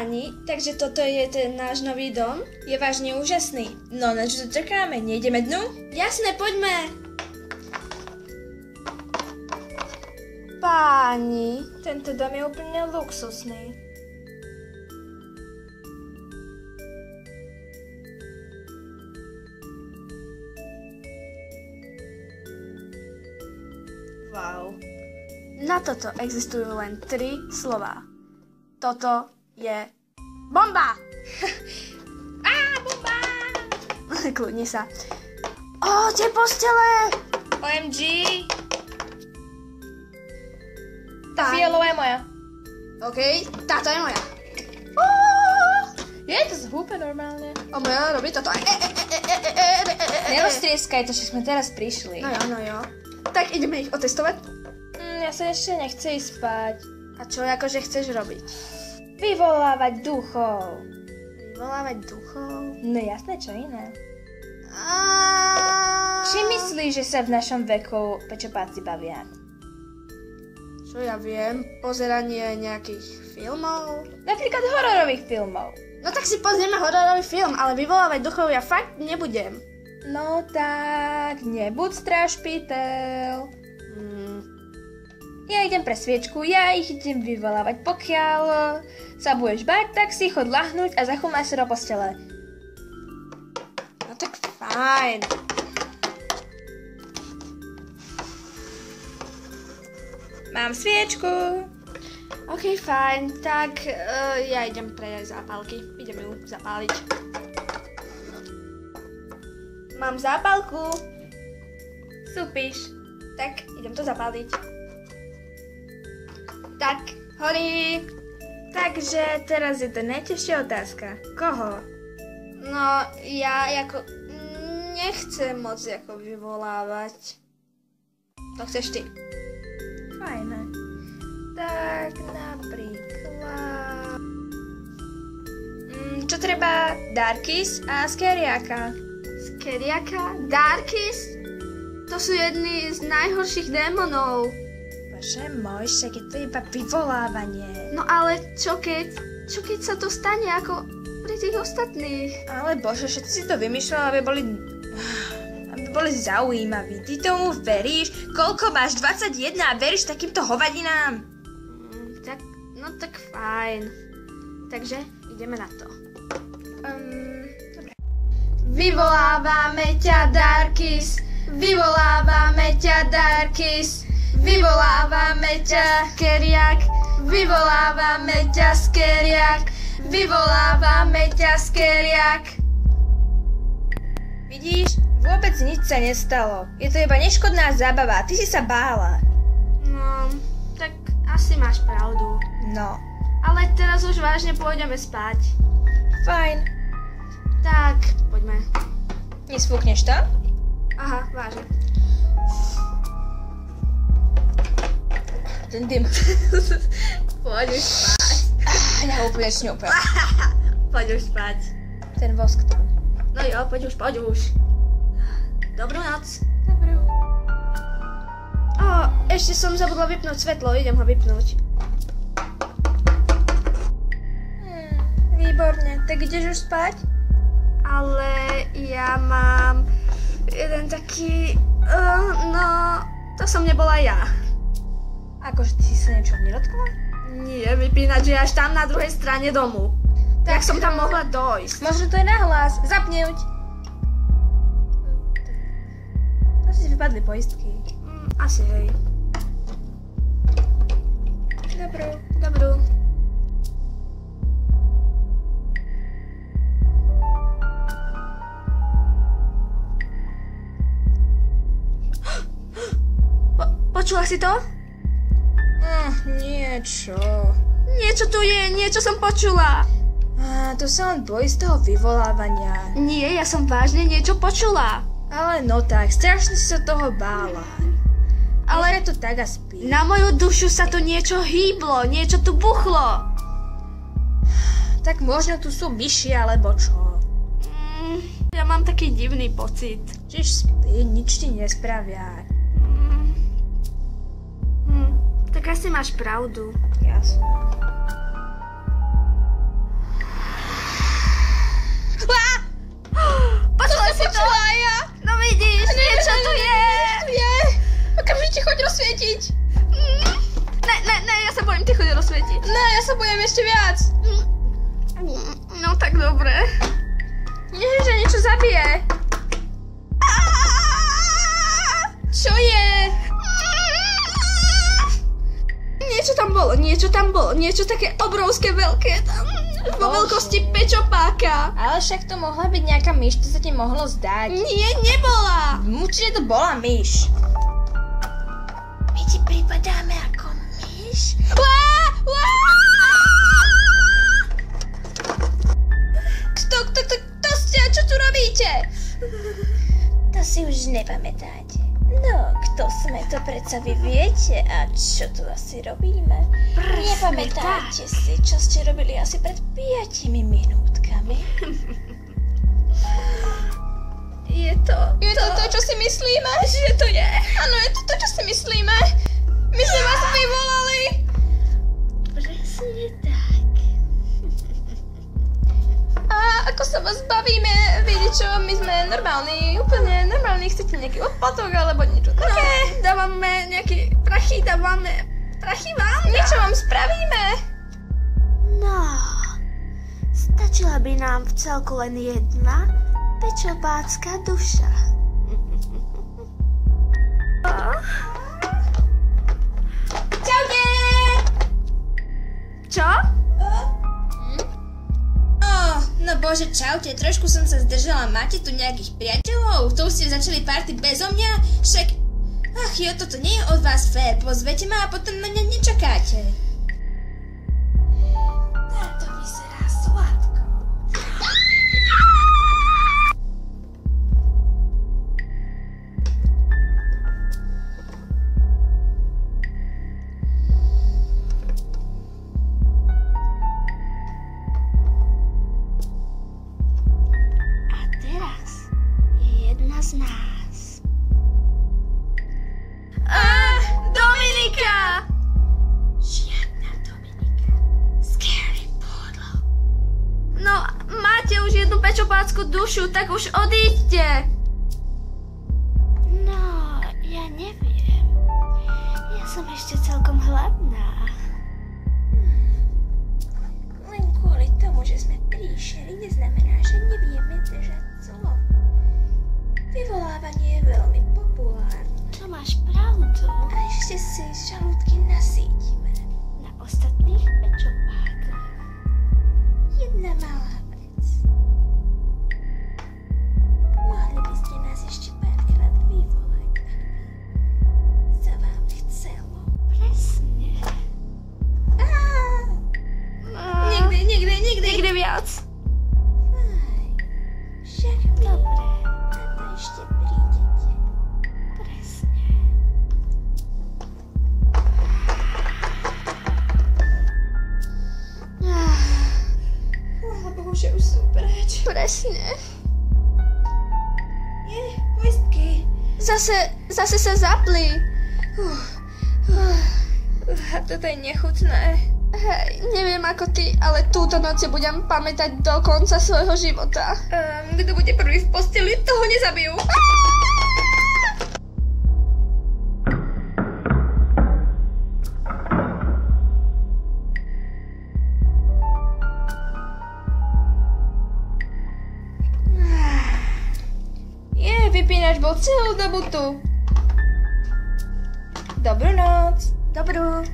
Páni, takže toto je ten náš nový dom? Je vážne úžasný. No, na čo to čakáme? Nejdeme dnu? Jasné, poďme! Páni, tento dom je úplne luxusný. Wow. Na toto existujú len 3 slová. Toto je bomba! Bomba! Kľudni sa. Ó, tie postele! OMG! Tá Fialová je moja. OK, táto je moja. Je to zhúpe normálne. A moja robí toto. Neroztrieskaj to, že sme teraz prišli. No jo. Tak ideme ich otestovať. Ja sa ešte nechce ísť spať. A čo akože chceš robiť? Vyvolávať duchov. Vyvolávať duchov? No jasné, čo iné. Či myslíš, že sa v našom veku pečopáci bavia? Čo ja viem, pozeranie nejakých filmov? Napríklad hororových filmov. No tak si pozrieme hororový film, ale vyvolávať duchov ja fakt nebudem. No tak, nebuď strážpytel. Ja idem pre sviečku, ja ich idem vyvolávať. Pokiaľ sa budeš bať, tak si chod lahnúť a zachumaj sa do postele. No tak fajn. Mám sviečku. OK, fajn. Tak ja idem pre zápalky. Idem ju zapáliť. Mám zápalku. Súpiš. Tak, idem to zapáliť. Tak, horí. Takže teraz je to najťažšia otázka. Koho? No, ja ako nechcem moc ako vyvolávať. To chceš ty. Fajné. Tak napríklad... Čo treba? Darkis a Skeriaka. Skeriaka? Darkis? To sú jedni z najhorších démonov. Bože môj, však je to iba vyvolávanie. No ale čo keď sa to stane ako pri tých ostatných? Ale bože, všetci si to vymýšľali, aby boli zaujímaví. Ty tomu veríš? Koľko máš? 21 a veríš takýmto hovadinám? Tak fajn. Takže ideme na to. Dobre. Vyvolávame ťa, Darkis. Vyvolávame ťa, Darkis. Vyvolávame ťa, Skeriak. Vyvolávame ťa, Skeriak. Vyvolávame ťa, Skeriak. Vidíš? Vôbec nič sa nestalo. Je to iba neškodná zábava. Ty si sa bála. No, tak asi máš pravdu. No. Ale teraz už vážne pôjdeme spať. Fajn. Tak, poďme. Nesfúkneš to? Aha, vážne. Ten dym. Poď už spať. Ja úplne šňupem. Poď už spať. Ten vosk tam. No jo, poď už. Dobrú noc. Dobrú. Ešte som zabudla vypnúť svetlo, idem ho vypnúť. Výborne, tak ideš už spať? Ale ja mám jeden taký... to som nebola ja. Akože ty si sa niečo nedotkla? Nie, vypínať, že až tam na druhej strane domu. Tak som tam mohla dojsť. Možno to je nahlas. Zapnúť. Asi si vypadli poistky. Asi hej. Dobrú. Počula si to? Niečo. Niečo tu je, niečo som počula. To sa len bojí z toho vyvolávania. Nie, ja som vážne niečo počula. Ale no tak, strašne si sa toho bála. Ale je to tak a spí. Na moju dušu sa tu niečo hýblo, niečo tu buchlo. Tak možno tu sú myši, alebo čo? Ja mám taký divný pocit. Čiž spí, nič ti nespravia. Tak asi máš pravdu. Jasné. Počula si to? Ja. No vidíš, niečo tu je. Okamžite choď rozsvietiť. Ne, ja sa bojím, ty choď rozsvietiť. Ne, ja sa bojím ešte viac. No tak dobre. Nie, že niečo zabije. Čo je? Niečo tam bolo, niečo také obrovské veľké tam. Vo veľkosti pečopáka. Ale však to mohla byť nejaká myš, to sa ti mohlo zdať. Nie, nebola. Určite to bola myš. My ti pripadáme ako myš? Kto ste a čo tu robíte? To si už nepamätáte. No, kto sme, to predsa vy viete a čo tu asi robíme. Nepamätáte si, čo ste robili asi pred 5 minútkami? Je to to, čo si myslíme? Že to je. Áno, je to to, čo si myslíme. My sme vás vyvolali. Presne tak. A ako sa vás bavíme, viete čo, my sme normálni, úplne normálni, chcete nejaký odplatok alebo niečo také? Dávame nejaké prachy, vám. Niečo vám spravíme. No, stačila by nám v celku len jedna pečopácka duša. Čaute! Čo? No bože, čaute, trošku som sa zdržala, máte tu nejakých priateľov? To už ste začali party bezo mňa? Však... Ach jo, toto nie je od vás fér, pozvete ma a potom na mňa nečakáte. Táto vyzerá sladko. A teraz je jedna z nás. Dominika! Žiadna Dominika. Scary poodle. No, máte už jednu pečopácku dušu, tak už odíďte. No, ja neviem. Ja som ešte celkom hladná. Len kvôli tomu, že sme príšeri, neznamená, že nevieme držať slovo. Vyvolávanie je veľmi populárne. To máš pravdu. A ešte si žalúdky nasítime. Na ostatných pečopákoch. Jedna malá vec. Mohli by ste nás ešte párkrát vyvolať, aby sa vám chcelo. Presne. Nikdy viac. Fajn. Však vy na to ešte prídete. Presne. Chvála Bohu, že už sú preč. Presne. Poistky. Zase sa zapli. Toto je nechutné. Hej, neviem ako ty, ale túto noc si budem pamätať do konca svojho života. Kto bude prvý v posteli, toho nezabijú. Vypínač bol celú dobu tu. Dobrú noc. Dobrú.